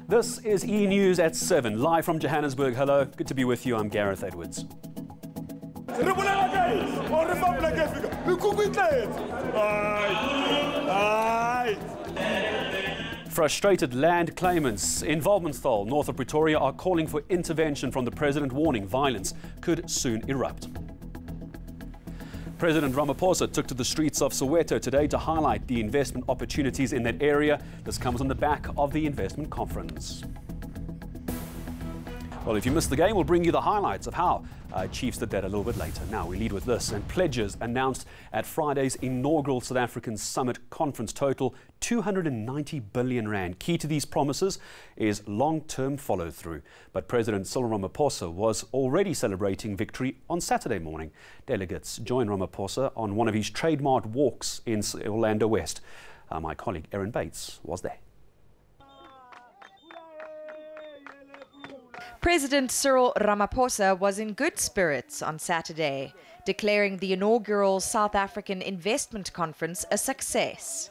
This is eNews at 7, live from Johannesburg. Hello, good to be with you. I'm Gareth Edwards. Frustrated land claimants in Walmansthal, north of Pretoria, are calling for intervention from the president, warning violence could soon erupt. President Ramaphosa took to the streets of Soweto today to highlight the investment opportunities in that area. This comes on the back of the investment conference. Well, if you missed the game, we'll bring you the highlights of how Chiefs did that a little bit later. Now, we lead with this. And pledges announced at Friday's inaugural South African Summit Conference total 290 billion rand. Key to these promises is long-term follow-through. But President Cyril Ramaphosa was already celebrating victory on Saturday morning. Delegates joined Ramaphosa on one of his trademarked walks in Orlando West. My colleague Aaron Bates was there. President Cyril Ramaphosa was in good spirits on Saturday, declaring the inaugural South African Investment Conference a success.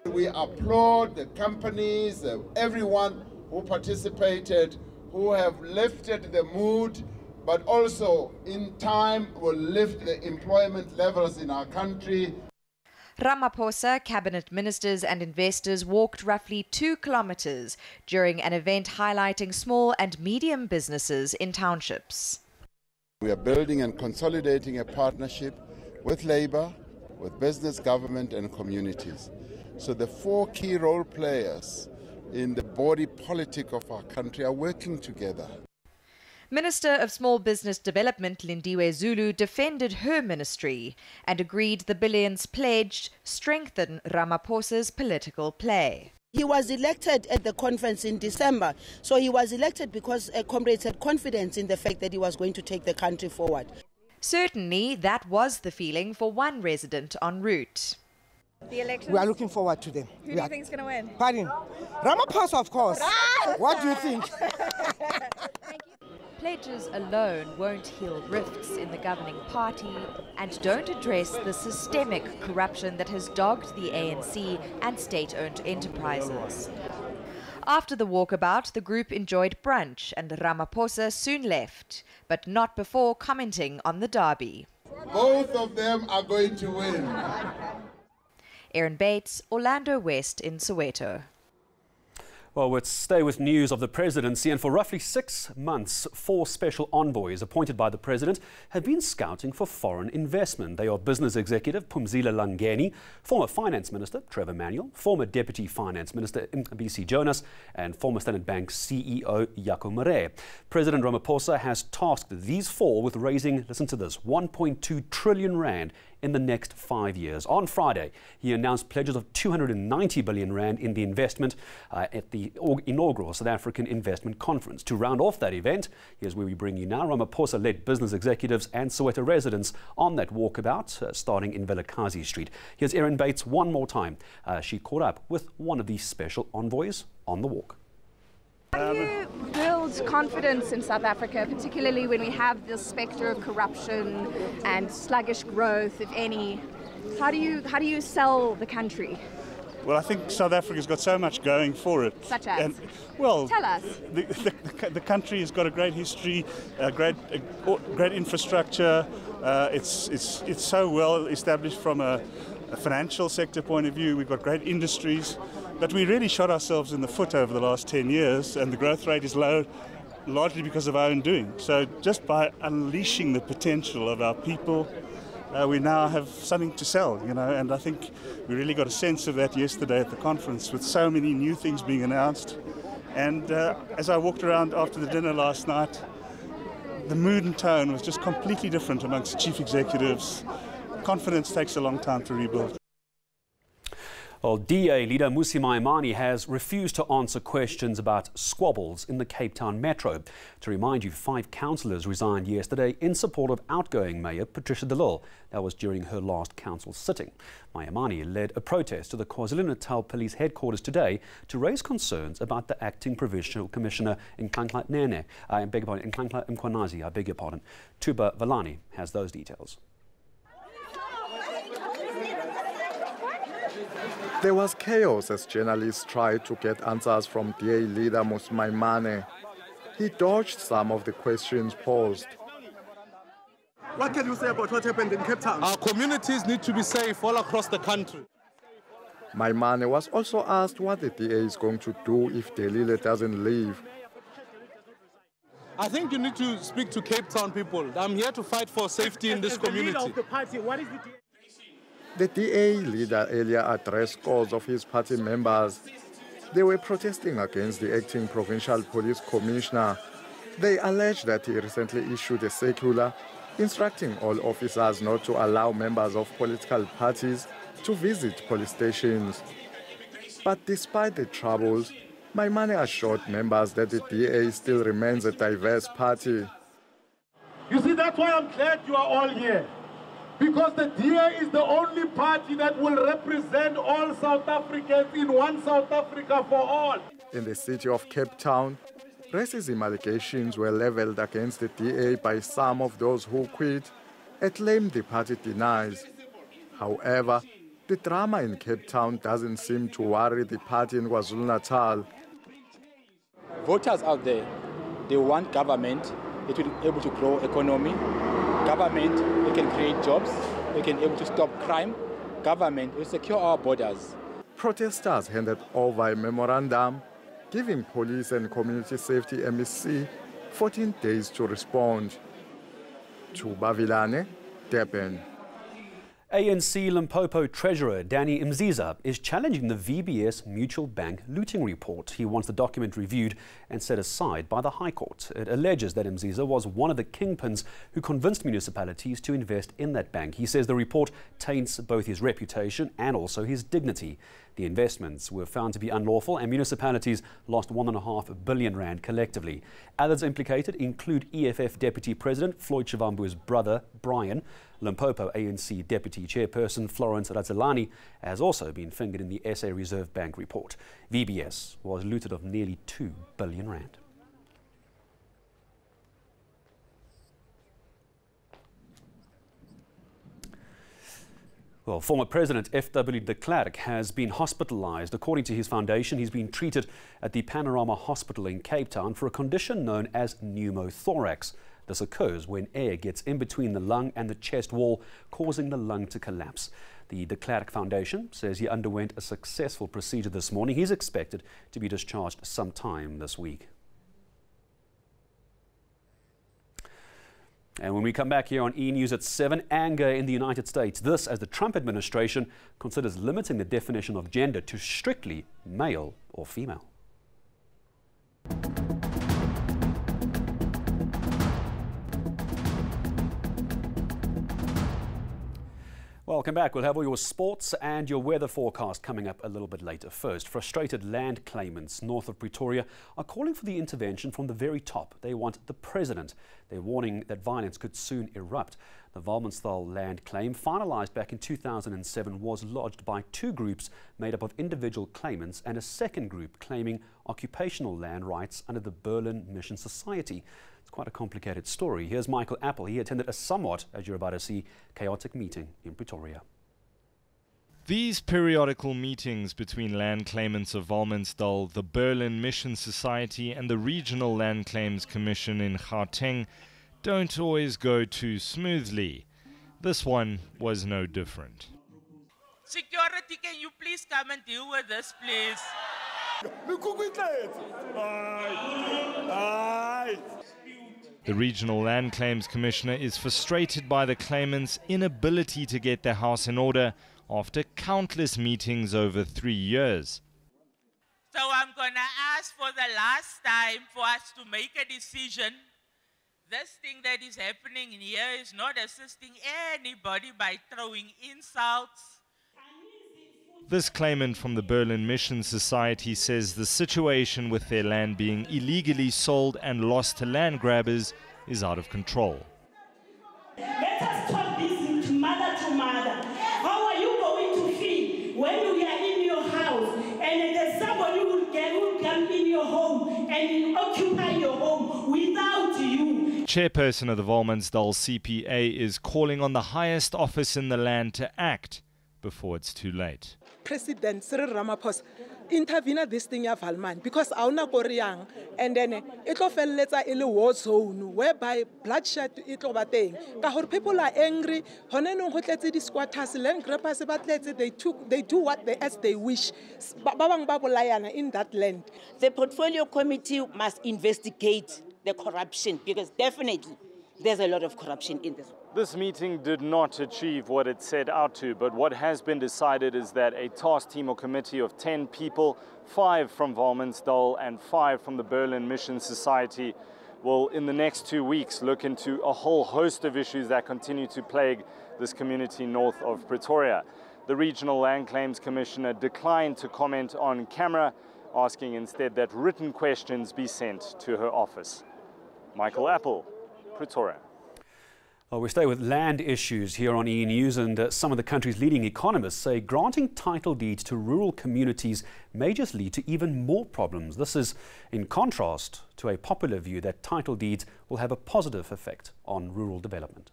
We applaud the companies, everyone who participated, who have lifted the mood, but also in time will lift the employment levels in our country. Ramaphosa, cabinet ministers and investors walked roughly 2 kilometers during an event highlighting small and medium businesses in townships. We are building and consolidating a partnership with Labour, with business, government and communities. So the 4 key role players in the body politic of our country are working together. Minister of Small Business Development Lindiwe Zulu defended her ministry and agreed the billions pledged strengthen Ramaphosa's political play. He was elected at the conference in December, so he was elected because comrades had confidence in the fact that he was going to take the country forward. Certainly, that was the feeling for one resident en route. The elections? We are looking forward to them. Who do you think is going to win? Pardon? Ramaphosa, of course. What do you think? Thank you. Pledges alone won't heal rifts in the governing party and don't address the systemic corruption that has dogged the ANC and state-owned enterprises. After the walkabout, the group enjoyed brunch and Ramaphosa soon left, but not before commenting on the derby. Both of them are going to win. Aaron Bates, Orlando West in Soweto. Well, let's stay with news of the presidency. And for roughly 6 months, 4 special envoys appointed by the president have been scouting for foreign investment. They are business executive Phumzile Langeni, former finance minister Trevor Manuel, former deputy finance minister BC Jonas, and former Standard Bank CEO Jaco Maree. President Ramaphosa has tasked these 4 with raising, listen to this, 1.2 trillion rand in the next 5 years. On Friday, he announced pledges of 290 billion rand in the investment at the inaugural South African Investment Conference. To round off that event, here's where we bring you now. Ramaphosa led business executives and Soweto residents on that walkabout, starting in Vilakazi Street. Here's Aaron Bates one more time. She caught up with one of these special envoys on the walk. How do you build confidence in South Africa, particularly when we have this spectre of corruption and sluggish growth, if any? How do you sell the country? Well, I think South Africa's got so much going for it. Such as? And, well, tell us. The country has got a great history, great infrastructure. It's so well established from a financial sector point of view. We've got great industries. But we really shot ourselves in the foot over the last 10 years, and the growth rate is low, largely because of our own doing. So just by unleashing the potential of our people, we now have something to sell, you know, and I think we really got a sense of that yesterday at the conference with so many new things being announced. And as I walked around after the dinner last night, the mood and tone was just completely different amongst chief executives. Confidence takes a long time to rebuild. Well, DA leader Mmusi Maimane has refused to answer questions about squabbles in the Cape Town Metro. To remind you, 5 councillors resigned yesterday in support of outgoing Mayor Patricia de Lille. That was during her last council sitting. Maimane led a protest to the KwaZulu-Natal Police headquarters today to raise concerns about the acting provincial commissioner in Nkandla Mkhwanazi, Tuba Valani has those details. There was chaos as journalists tried to get answers from DA leader Maimane. He dodged some of the questions posed. What can you say about what happened in Cape Town? Our communities need to be safe all across the country. Maimane was also asked what the DA is going to do if Delile doesn't leave. I think you need to speak to Cape Town people. I'm here to fight for safety in this community. The leader of the party, what is the DA? The DA leader earlier addressed scores of his party members. They were protesting against the acting provincial police commissioner. They alleged that he recently issued a circular instructing all officers not to allow members of political parties to visit police stations. But despite the troubles, Maimane assured members that the DA still remains a diverse party. You see, that's why I'm glad you are all here. Because the DA is the only party that will represent all South Africans in one South Africa for all. In the city of Cape Town, racism allegations were leveled against the DA by some of those who quit, a claim the party denies. However, the drama in Cape Town doesn't seem to worry the party in KwaZulu-Natal. Voters out there, they want government. It will be able to grow economy. Government, it can create jobs. It can be able to stop crime. Government will secure our borders. Protesters handed over a memorandum giving police and community safety MEC 14 days to respond. Chuba Vilane, Durban. ANC Limpopo Treasurer Danny Mziza is challenging the VBS Mutual Bank looting report. He wants the document reviewed and set aside by the High Court. It alleges that Mziza was one of the kingpins who convinced municipalities to invest in that bank. He says the report taints both his reputation and also his dignity. The investments were found to be unlawful and municipalities lost R1.5 billion collectively. Others implicated include EFF Deputy President Floyd Shivambu's brother Brian. Limpopo ANC Deputy Chairperson Florence Radzelani has also been fingered in the SA Reserve Bank report. VBS was looted of nearly R2 billion. Well, former President F.W. de Klerk has been hospitalized. According to his foundation, he's been treated at the Panorama Hospital in Cape Town for a condition known as pneumothorax. This occurs when air gets in between the lung and the chest wall, causing the lung to collapse. The de Klerk Foundation says he underwent a successful procedure this morning. He's expected to be discharged sometime this week. And when we come back here on eNews at 7, anger in the United States. This as the Trump administration considers limiting the definition of gender to strictly male or female. Welcome back. We'll have all your sports and your weather forecast coming up a little bit later. First, frustrated land claimants north of Pretoria are calling for the intervention from the very top. They want the president. They're warning that violence could soon erupt. The Walmansthal land claim, finalised back in 2007, was lodged by two groups made up of individual claimants and a second group claiming occupational land rights under the Berlin Mission Society. It's quite a complicated story. Here's Michael Apple. He attended a somewhat, as you're about to see, chaotic meeting in Pretoria. These periodical meetings between land claimants of Walmansthal, the Berlin Mission Society and the Regional Land Claims Commission in Gauteng don't always go too smoothly. This one was no different. Security, can you please come and deal with this, please? The Regional Land Claims Commissioner is frustrated by the claimants' inability to get their house in order after countless meetings over 3 years. So I'm going to ask for the last time for us to make a decision. This thing that is happening here is not assisting anybody by throwing insults. This claimant from the Berlin Mission Society says the situation with their land being illegally sold and lost to land grabbers is out of control. Let us talk this mother to mother. How are you going to feel when we are in your house and there's somebody who come in your home and occupy your home without you? Chairperson of the Walmansthal CPA is calling on the highest office in the land to act before it's too late. President Cyril Ramaphosa intervene this thing ya Valman because auna Korean and then it will felleta in a war zone whereby bloodshed it over thing. People are angry. The squatters, land grabbers, they do what as they wish. In that land. The portfolio committee must investigate the corruption because definitely there's a lot of corruption in this. This meeting did not achieve what it set out to, but what has been decided is that a task team or committee of 10 people, 5 from Valmensdal and 5 from the Berlin Mission Society, will in the next 2 weeks look into a whole host of issues that continue to plague this community north of Pretoria. The Regional Land Claims Commissioner declined to comment on camera, asking instead that written questions be sent to her office. Michael Apple, Pretoria. Well, we stay with land issues here on eNews, and some of the country's leading economists say granting title deeds to rural communities may just lead to even more problems. This is in contrast to a popular view that title deeds will have a positive effect on rural development.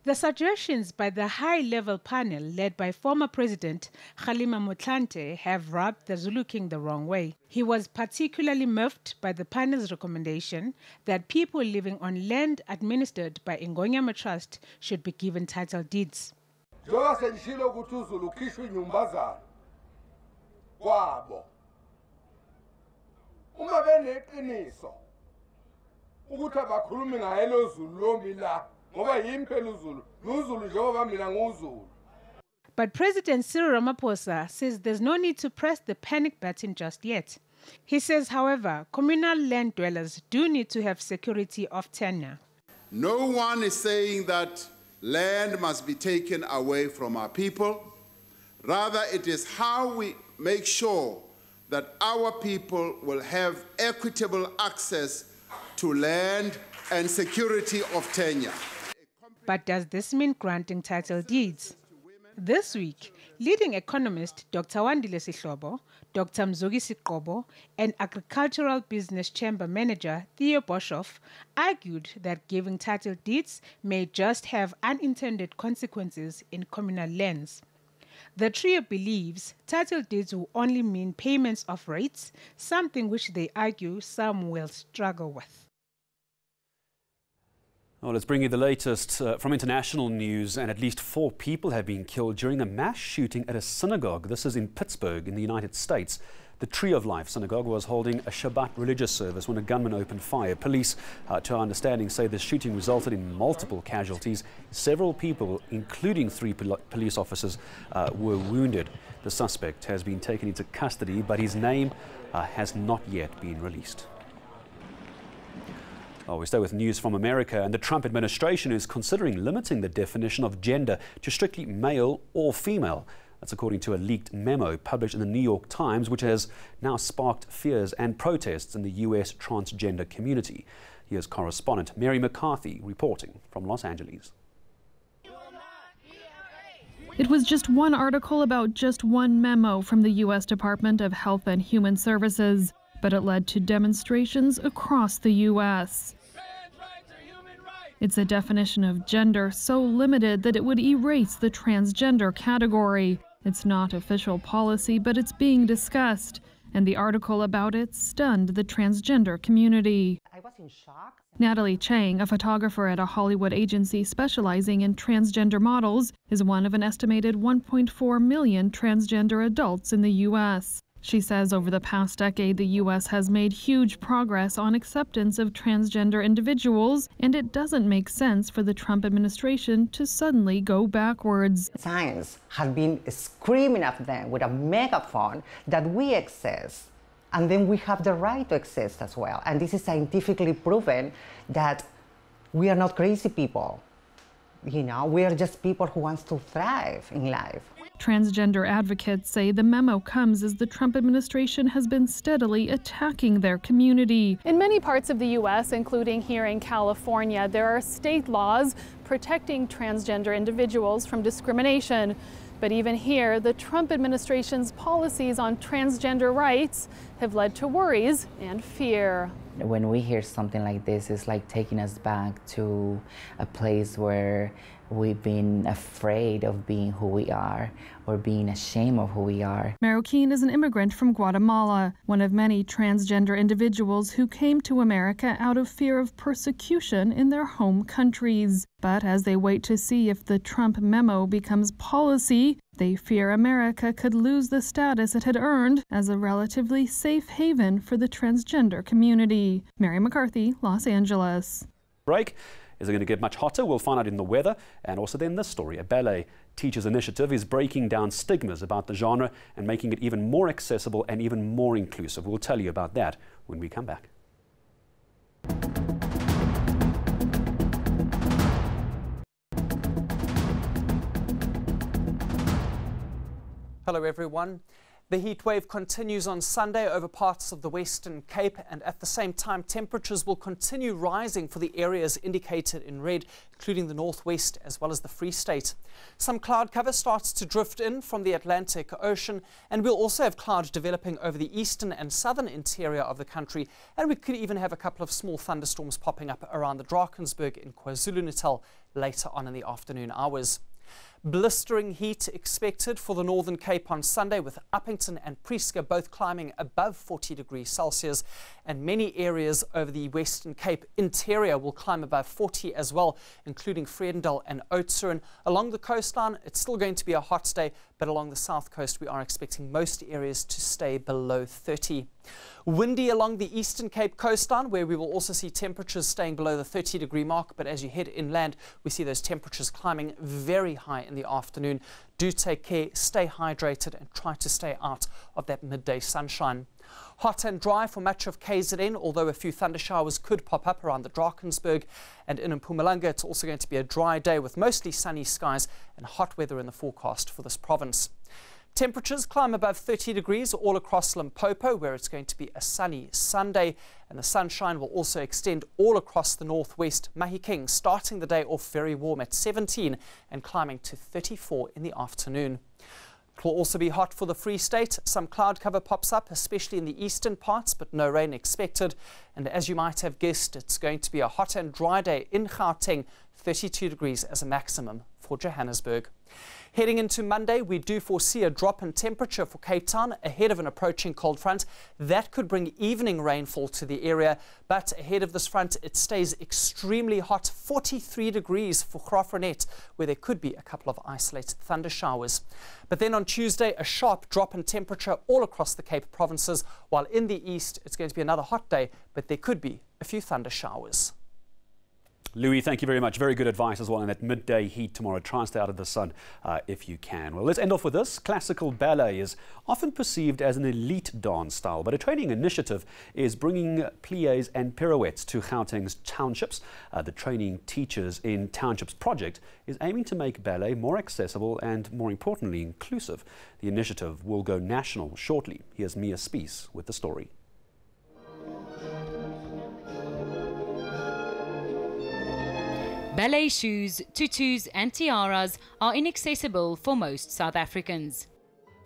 The suggestions by the high-level panel led by former President Kgalema Motlanthe have rubbed the Zulu King the wrong way. He was particularly miffed by the panel's recommendation that people living on land administered by Ingonyama Trust should be given title deeds. But President Cyril Ramaphosa says there's no need to press the panic button just yet. He says, however, communal land dwellers do need to have security of tenure. No one is saying that land must be taken away from our people. Rather, it is how we make sure that our people will have equitable access to land and security of tenure. But does this mean granting title deeds? This week, leading economist Dr. Wandile Sihlobo, Dr. Mzogi Siqobo, and Agricultural Business Chamber Manager Theo Boshoff argued that giving title deeds may just have unintended consequences in communal lands. The trio believes title deeds will only mean payments of rates, something which they argue some will struggle with. Well, let's bring you the latest from international news, and at least 4 people have been killed during a mass shooting at a synagogue. This is in Pittsburgh in the United States. The Tree of Life synagogue was holding a Shabbat religious service when a gunman opened fire. Police, to our understanding, say the shooting resulted in multiple casualties. Several people, including 3 police officers, were wounded. The suspect has been taken into custody, but his name has not yet been released. We stay with news from America, and the Trump administration is considering limiting the definition of gender to strictly male or female. That's according to a leaked memo published in the New York Times, which has now sparked fears and protests in the U.S. transgender community. Here's correspondent Mary McCarthy reporting from Los Angeles. It was just one article about just one memo from the U.S. Department of Health and Human Services, but it led to demonstrations across the U.S. It's a definition of gender so limited that it would erase the transgender category. It's not official policy, but it's being discussed, and the article about it stunned the transgender community. I was in shock. Natalie Chang, a photographer at a Hollywood agency specializing in transgender models, is one of an estimated 1.4 million transgender adults in the U.S. She says over the past decade, the U.S. has made huge progress on acceptance of transgender individuals, and it doesn't make sense for the Trump administration to suddenly go backwards. Science has been screaming at them with a megaphone that we exist, and then we have the right to exist as well. And this is scientifically proven that we are not crazy people. You know, we are just people who want to thrive in life. Transgender advocates say the memo comes as the Trump administration has been steadily attacking their community. In many parts of the U.S., including here in California, there are state laws protecting transgender individuals from discrimination. But even here, the Trump administration's policies on transgender rights have led to worries and fear. when we hear something like this, it's like taking us back to a place where we've been afraid of being who we are or being ashamed of who we are. Marroquin is an immigrant from Guatemala, one of many transgender individuals who came to America out of fear of persecution in their home countries. But as they wait to see if the Trump memo becomes policy, they fear America could lose the status it had earned as a relatively safe haven for the transgender community. Mary McCarthy, Los Angeles. Break. Is it going to get much hotter? We'll find out in the weather. And also then this story. A ballet teachers initiative is breaking down stigmas about the genre and making it even more accessible and even more inclusive. We'll tell you about that when we come back. Hello everyone. The heat wave continues on Sunday over parts of the Western Cape, and at the same time temperatures will continue rising for the areas indicated in red, including the northwest as well as the Free State. Some cloud cover starts to drift in from the Atlantic Ocean, and we'll also have cloud developing over the eastern and southern interior of the country, and we could even have a couple of small thunderstorms popping up around the Drakensberg in KwaZulu-Natal later on in the afternoon hours. Blistering heat expected for the Northern Cape on Sunday, with Uppington and Prieska both climbing above 40 degrees Celsius, and many areas over the Western Cape interior will climb above 40 as well, including Vredendal and Oudtshoorn. Along the coastline, it's still going to be a hot day, but along the south coast we are expecting most areas to stay below 30. Windy along the Eastern Cape coastline, where we will also see temperatures staying below the 30-degree mark, but as you head inland we see those temperatures climbing very high in the afternoon. Do take care, stay hydrated and try to stay out of that midday sunshine. Hot and dry for much of KZN, although a few thunder showers could pop up around the Drakensberg, and in Mpumalanga it's also going to be a dry day with mostly sunny skies and hot weather in the forecast for this province. Temperatures climb above 30 degrees all across Limpopo, where it's going to be a sunny Sunday, and the sunshine will also extend all across the northwest. Mahikeng starting the day off very warm at 17 and climbing to 34 in the afternoon. It will also be hot for the Free State. Some cloud cover pops up, especially in the eastern parts, but no rain expected. And as you might have guessed, it's going to be a hot and dry day in Gauteng, 32 degrees as a maximum for Johannesburg. Heading into Monday, we do foresee a drop in temperature for Cape Town ahead of an approaching cold front. That could bring evening rainfall to the area, but ahead of this front, it stays extremely hot, 43 degrees for Graaff-Reinet, where there could be a couple of isolated thunder showers. But then on Tuesday, a sharp drop in temperature all across the Cape provinces, while in the east, it's going to be another hot day, but there could be a few thunder showers. Louis, thank you very much. Very good advice as well in that midday heat tomorrow. Try and stay out of the sun if you can. Well, let's end off with this. Classical ballet is often perceived as an elite dance style, but a training initiative is bringing pliés and pirouettes to Gauteng's townships. The Training Teachers in Townships project is aiming to make ballet more accessible and, more importantly, inclusive. The initiative will go national shortly. Here's Mia Spies with the story. Ballet shoes, tutus and tiaras are inaccessible for most South Africans.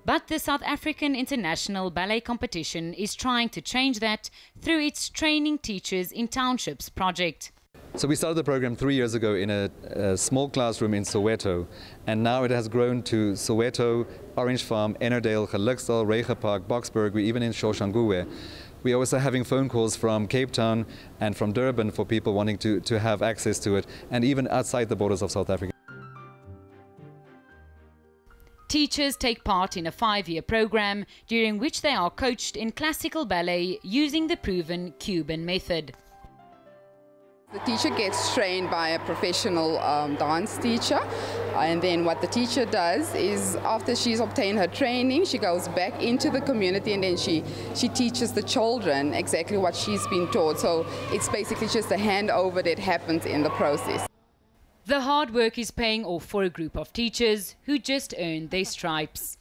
But the South African International Ballet Competition is trying to change that through its Training Teachers in Townships project. So we started the program 3 years ago in a small classroom in Soweto, and now it has grown to Soweto, Orange Farm, Ennerdale, Gelukdal, Rege Park, Boksburg, we're even in Soshanguve. We're also having phone calls from Cape Town and from Durban for people wanting to have access to it, and even outside the borders of South Africa. Teachers take part in a 5-year program during which they are coached in classical ballet using the proven Cuban method. The teacher gets trained by a professional dance teacher, and then what the teacher does is, after she's obtained her training, she goes back into the community and then she teaches the children exactly what she's been taught. So it's basically just a handover that happens in the process. The hard work is paying off for a group of teachers who just earned their stripes.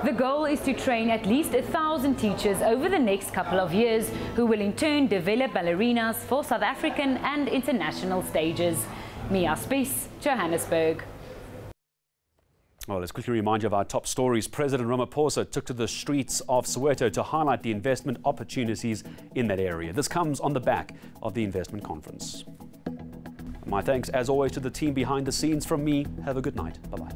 The goal is to train at least 1,000 teachers over the next couple of years, who will in turn develop ballerinas for South African and international stages. Mia Spies, Johannesburg. Well, let's quickly remind you of our top stories. President Ramaphosa took to the streets of Soweto to highlight the investment opportunities in that area. This comes on the back of the investment conference. My thanks, as always, to the team behind the scenes. From me, have a good night. Bye-bye.